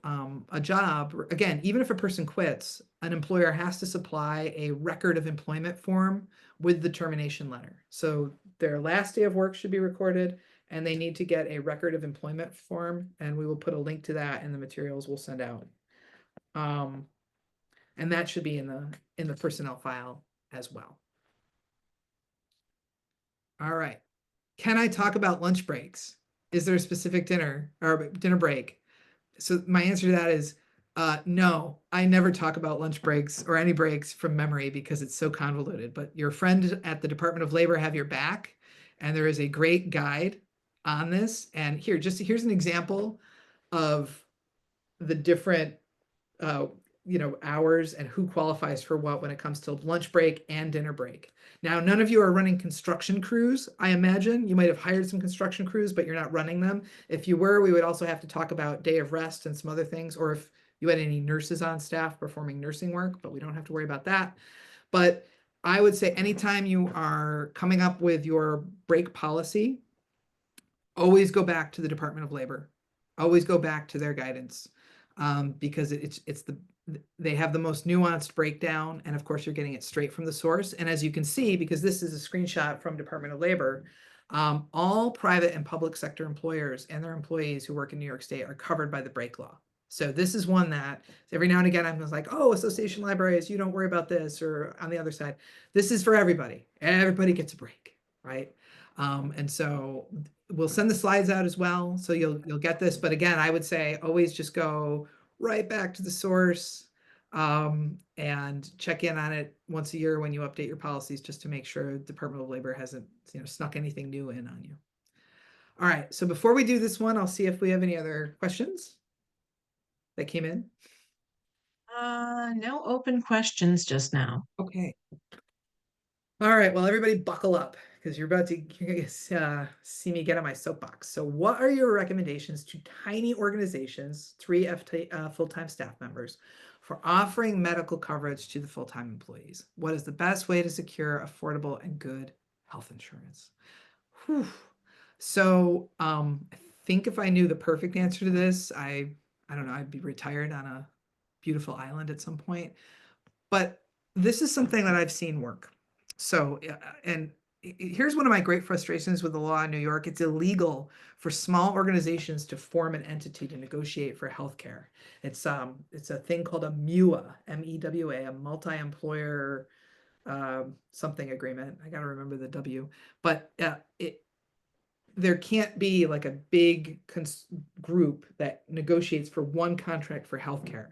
a job, again, even if a person quits, an employer has to supply a record of employment form with the termination letter. So their last day of work should be recorded, and they need to get a record of employment form, and we will put a link to that in the materials we'll send out. And that should be in the personnel file as well. All right. Can I talk about lunch breaks? Is there a specific dinner or dinner break? So my answer to that is no. I never talk about lunch breaks or any breaks from memory because it's so convoluted. But your friend at the Department of Labor have your back, and there is a great guide on this. And here's an example of the different hours and who qualifies for what when it comes to lunch break and dinner break. Now, none of you are running construction crews, I imagine. You might have hired some construction crews, but you're not running them. If you were, we would also have to talk about day of rest and some other things, or if you had any nurses on staff performing nursing work, but we don't have to worry about that. But I would say anytime you are coming up with your break policy, always go back to the Department of Labor. Always go back to their guidance, because it's they have the most nuanced breakdown, and of course, you're getting it straight from the source. And as you can see, because this is a screenshot from Department of Labor, all private and public sector employers and their employees who work in New York State are covered by the break law. So this is one that every now and again I'm just like, oh, association libraries, you don't worry about this, or on the other side, this is for everybody. Everybody gets a break, right? And so we'll send the slides out as well, so you'll get this. But again, I would say always just go right back to the source, and check in on it once a year when you update your policies, just to make sure Department of Labor hasn't, snuck anything new in on you. All right, so before we do this one, I'll see if we have any other questions that came in. No open questions just now. Okay. All right, well, everybody buckle up, because you're about to see me get on my soapbox. So what are your recommendations to tiny organizations, 3 full-time staff members, for offering medical coverage to the full-time employees? What is the best way to secure affordable and good health insurance? Whew. So I think if I knew the perfect answer to this, I don't know, I'd be retired on a beautiful island at some point. But this is something that I've seen work. So, and here's one of my great frustrations with the law in New York. It's illegal for small organizations to form an entity to negotiate for healthcare. It's a thing called a MUA, M-E-W-A, a multi-employer something agreement. I got to remember the W, but there can't be like a big group that negotiates for one contract for healthcare.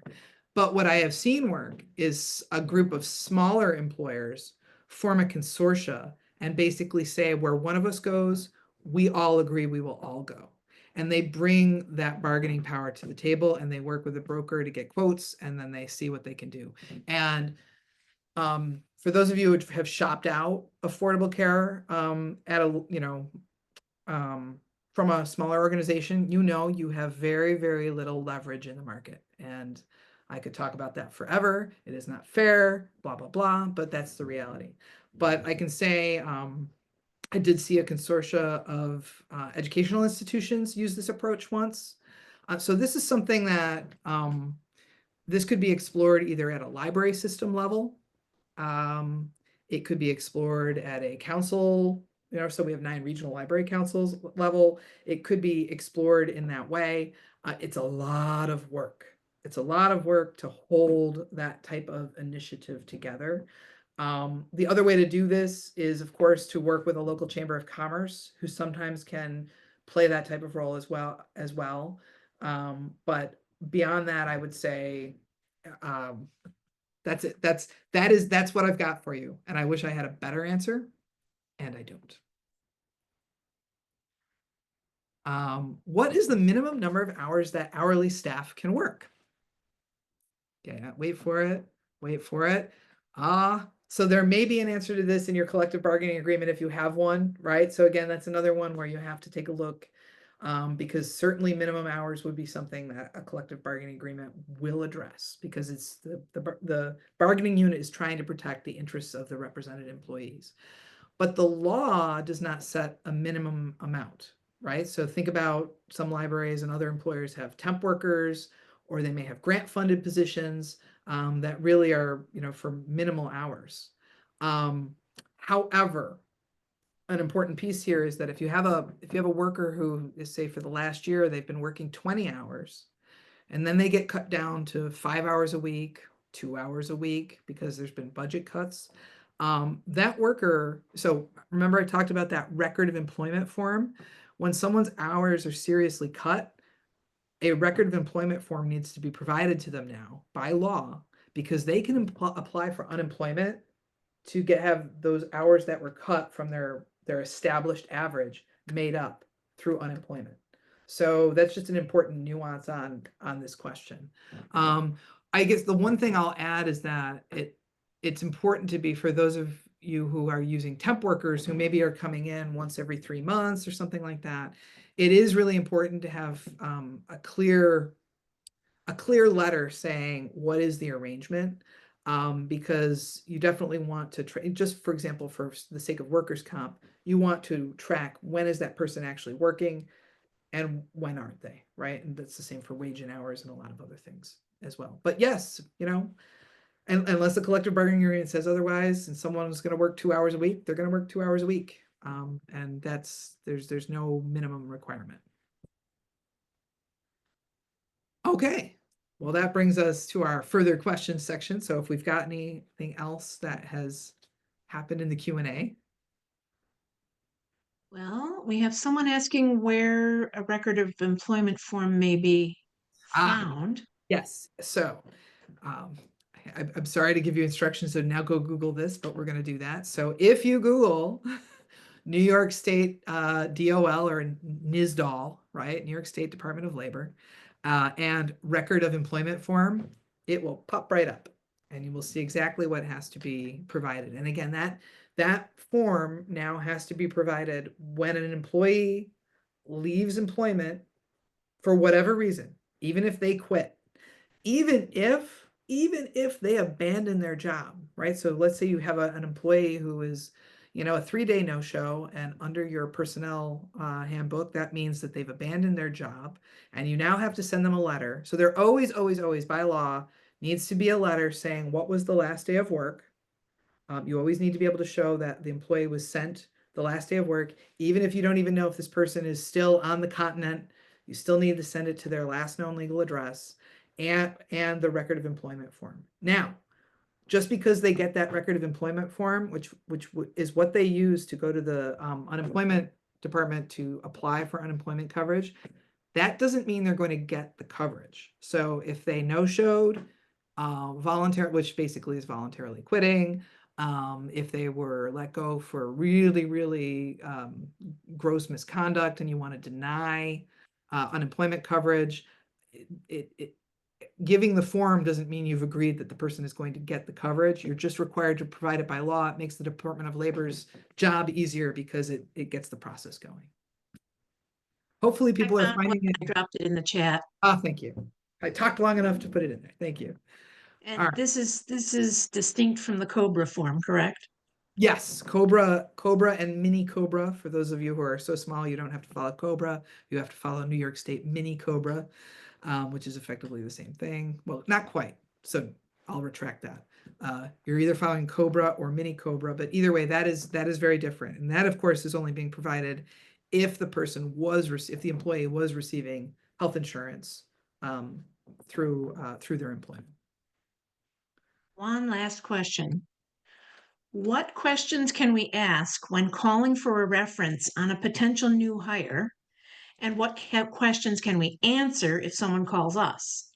But what I have seen work is a group of smaller employers form a consortia and basically say, where one of us goes, we all agree we will all go. And they bring that bargaining power to the table, and they work with a broker to get quotes, and then they see what they can do. And for those of you who have shopped out affordable care at a, from a smaller organization, you have very, very little leverage in the market. And I could talk about that forever. It is not fair, blah, blah, blah, but that's the reality. But I can say I did see a consortia of educational institutions use this approach once. So this is something that this could be explored either at a library system level. It could be explored at a council, so we have 9 regional library councils level. It could be explored in that way. It's a lot of work. It's a lot of work to hold that type of initiative together. The other way to do this is, of course, to work with a local chamber of commerce, who sometimes can play that type of role as well. But beyond that, I would say that's it. That's what I've got for you. And I wish I had a better answer, and I don't. What is the minimum number of hours that hourly staff can work? Yeah, wait for it. Wait for it. So there may be an answer to this in your collective bargaining agreement if you have one, right? So again, that's another one where you have to take a look, because certainly minimum hours would be something that a collective bargaining agreement will address, because it's the bargaining unit is trying to protect the interests of the represented employees. But the law does not set a minimum amount, right? So think about some libraries and other employers have temp workers, or they may have grant funded positions that really are, for minimal hours. However, an important piece here is that if you have a worker who is, say, for the last year, they've been working 20 hours, and then they get cut down to 5 hours a week, 2 hours a week, because there's been budget cuts. That worker, so remember I talked about that record of employment form? When someone's hours are seriously cut, a record of employment form needs to be provided to them now by law, because they can apply for unemployment to have those hours that were cut from their established average made up through unemployment. So that's just an important nuance on this question. I guess the one thing I'll add is that it's important to be, for those of you who are using temp workers who maybe are coming in once every 3 months or something like that, it is really important to have a clear letter saying what is the arrangement, because you definitely want to just, for example, for the sake of workers' comp, you want to track when is that person actually working and when aren't they, right? And that's the same for wage and hours and a lot of other things. as well. But yes, and unless the collective bargaining agreement says otherwise, and someone's going to work 2 hours a week, they're going to work 2 hours a week. And there's no minimum requirement. Okay, well, that brings us to our further questions section. So if we've got anything else that has happened in the Q&A. Well, we have someone asking where a record of employment form may be found. Yes, so I'm sorry to give you instructions, so now go Google this, but we're going to do that. So if you Google New York State DOL or NISDOL, right? New York State Department of Labor, and record of employment form, it will pop right up and you will see exactly what has to be provided. And again, that form now has to be provided when an employee leaves employment for whatever reason, even if they quit, even if they abandon their job, right? So let's say you have an employee who is, a 3-day no-show, and under your personnel handbook, that means that they've abandoned their job, and you now have to send them a letter. So there always, always, always by law needs to be a letter saying what was the last day of work. You always need to be able to show that the employee was sent the last day of work, even if you don't even know if this person is still on the continent. You still need to send it to their last known legal address and the record of employment form. Now, just because they get that record of employment form, which is what they use to go to the unemployment department to apply for unemployment coverage, that doesn't mean they're going to get the coverage. So if they no-showed, which basically is voluntarily quitting, if they were let go for really, really gross misconduct and you want to deny unemployment coverage, giving the form doesn't mean you've agreed that the person is going to get the coverage. You're just required to provide it by law. It makes the Department of Labor's job easier because it gets the process going. Hopefully people are finding it. I dropped it in the chat. Oh, thank you. I talked long enough to put it in there. Thank you. And All right. this is distinct from the COBRA form, correct? Yes, Cobra and Mini Cobra. For those of you who are so small, you don't have to follow Cobra. You have to follow New York State Mini Cobra, which is effectively the same thing. Well, not quite. So I'll retract that. You're either following Cobra or Mini Cobra, but either way, that is very different. And that, of course, is only being provided if if the employee was receiving health insurance through their employment. One last question. What questions can we ask when calling for a reference on a potential new hire? And what questions can we answer if someone calls us?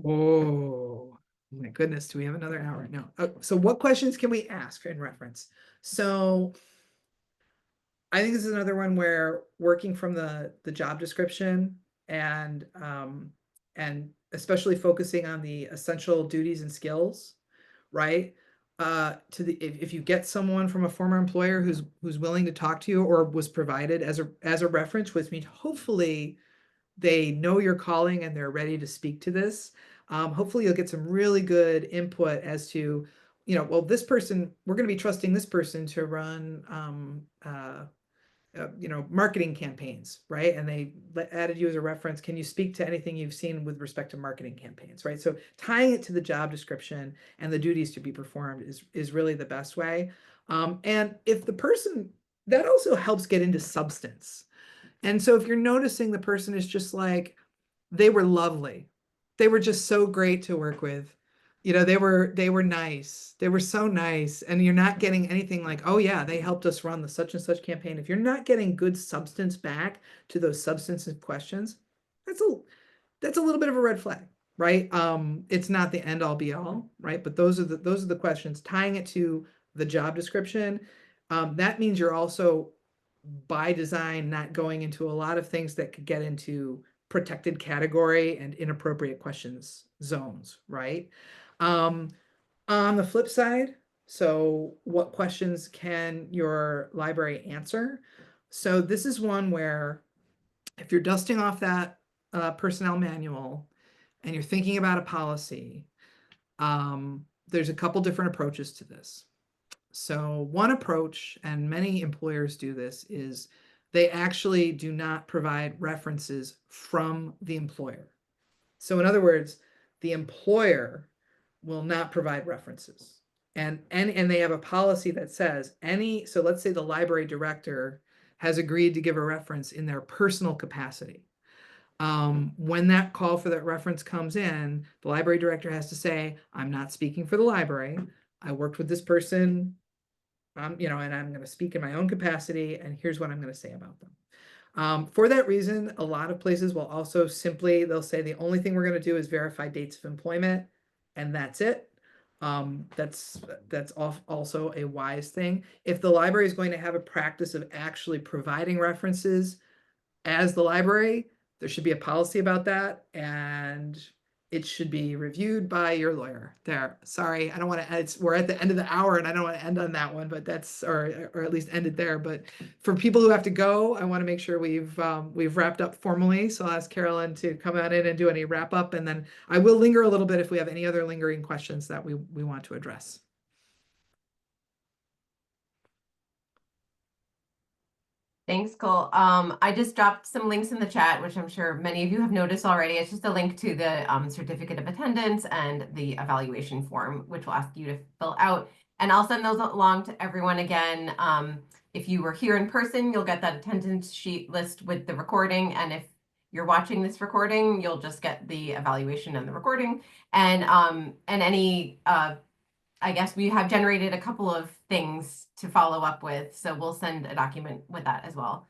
Oh my goodness, do we have another hour? No. So what questions can we ask in reference? So I think this is another one where working from the job description and especially focusing on the essential duties and skills, right? If you get someone from a former employer who's willing to talk to you or was provided as a reference, which means hopefully they know you're calling and they're ready to speak to this. Hopefully you'll get some really good input as to, well, this person, we're going to be trusting this person to run marketing campaigns, right? And they added you as a reference. Can you speak to anything you've seen with respect to marketing campaigns, right? So tying it to the job description and the duties to be performed is really the best way. And if the person, that also helps get into substance. And so if you're noticing the person is just like, they were lovely, they were just so great to work with, they were nice, they were so nice, and you're not getting anything like, oh yeah, they helped us run the such and such campaign. If you're not getting good substance back to those substantive questions, that's a little bit of a red flag, right? It's not the end all be all, right? But those are the questions. Tying it to the job description, that means you're also by design not going into a lot of things that could get into protected category and inappropriate questions zones, right? On the flip side, so what questions can your library answer? So this is one where if you're dusting off that personnel manual and you're thinking about a policy, there's a couple different approaches to this. So one approach, and many employers do this, is they actually do not provide references from the employer. So in other words, the employer will not provide references. And they have a policy that says so let's say the library director has agreed to give a reference in their personal capacity. When that call for that reference comes in, the library director has to say, I'm not speaking for the library. I worked with this person, and I'm going to speak in my own capacity, and here's what I'm going to say about them. For that reason, a lot of places will also they'll say the only thing we're going to do is verify dates of employment, and that's it. That's also a wise thing. If the library is going to have a practice of actually providing references as the library, there should be a policy about that, and it should be reviewed by your lawyer. There, sorry, I don't want to. We're at the end of the hour, and I don't want to end on that one, but that's or at least end it there. But for people who have to go, I want to make sure we've wrapped up formally. So I'll ask Carolyn to come on in and do any wrap up, and then I will linger a little bit if we have any other lingering questions that we want to address. Thanks, Cole. I just dropped some links in the chat, which I'm sure many of you have noticed already. It's just a link to the certificate of attendance and the evaluation form, which will ask you to fill out. And I'll send those along to everyone again. If you were here in person, you'll get that attendance sheet list with the recording. And if you're watching this recording, you'll just get the evaluation and the recording. And any I guess we have generated a couple of things to follow up with, so we'll send a document with that as well.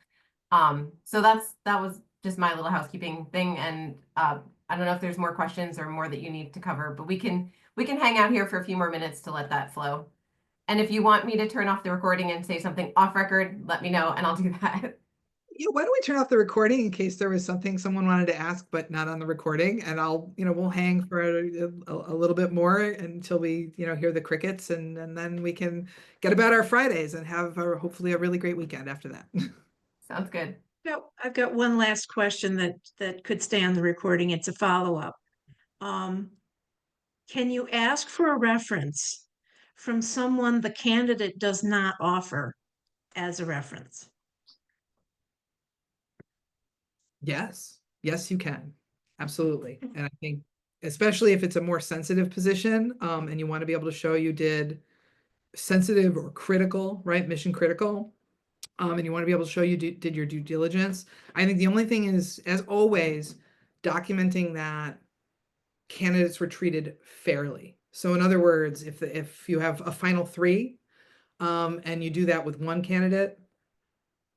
So that was just my little housekeeping thing, and I don't know if there's more questions or more that you need to cover, but we can hang out here for a few more minutes to let that flow. And if you want me to turn off the recording and say something off record, let me know and I'll do that. Yeah, why don't we turn off the recording in case there was something someone wanted to ask but not on the recording, and we'll hang for a little bit more until we hear the crickets, and then we can get about our Fridays and have hopefully a really great weekend after that. Sounds good. I've got one last question that could stay on the recording. It's a follow-up. Can you ask for a reference from someone the candidate does not offer as a reference? Yes, you can. Absolutely. And I think especially if it's a more sensitive position, and you want to be able to show you did sensitive or critical, right? Mission critical. And you want to be able to show you did your due diligence. I think the only thing is, as always, documenting that candidates were treated fairly. So in other words, if you have a final 3, and you do that with one candidate,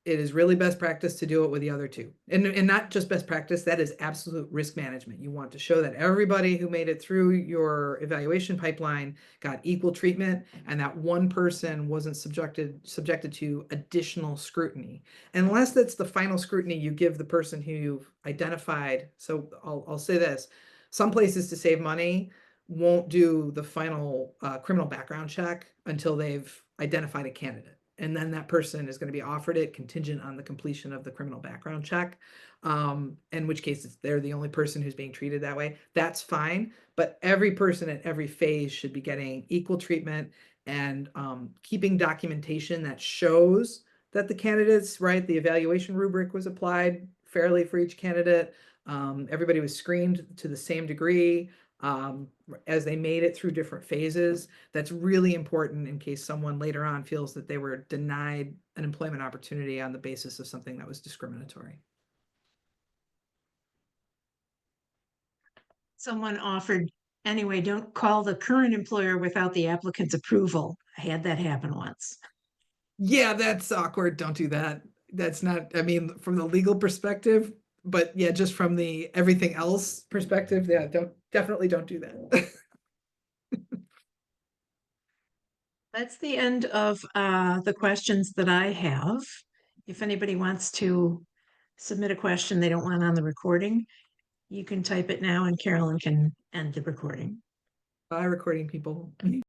it is really best practice to do it with the other 2. And not just best practice, that is absolute risk management. You want to show that everybody who made it through your evaluation pipeline got equal treatment, and that one person wasn't subjected to additional scrutiny. Unless that's the final scrutiny you give the person who you've identified. So I'll say this, some places, to save money, won't do the final criminal background check until they've identified a candidate. And then that person is going to be offered it contingent on the completion of the criminal background check, in which case they're the only person who's being treated that way. That's fine, but every person at every phase should be getting equal treatment, and keeping documentation that shows that the candidates, right, the evaluation rubric was applied fairly for each candidate. Everybody was screened to the same degree. As they made it through different phases. That's really important in case someone later on feels that they were denied an employment opportunity on the basis of something that was discriminatory. Someone offered, anyway, don't call the current employer without the applicant's approval. I had that happen once. Yeah, that's awkward. Don't do that. That's not, I mean, from the legal perspective, but yeah, just from the everything else perspective, yeah, definitely don't do that. That's the end of the questions that I have. If anybody wants to submit a question they don't want on the recording, you can type it now and Carolyn can end the recording. Bye, recording people.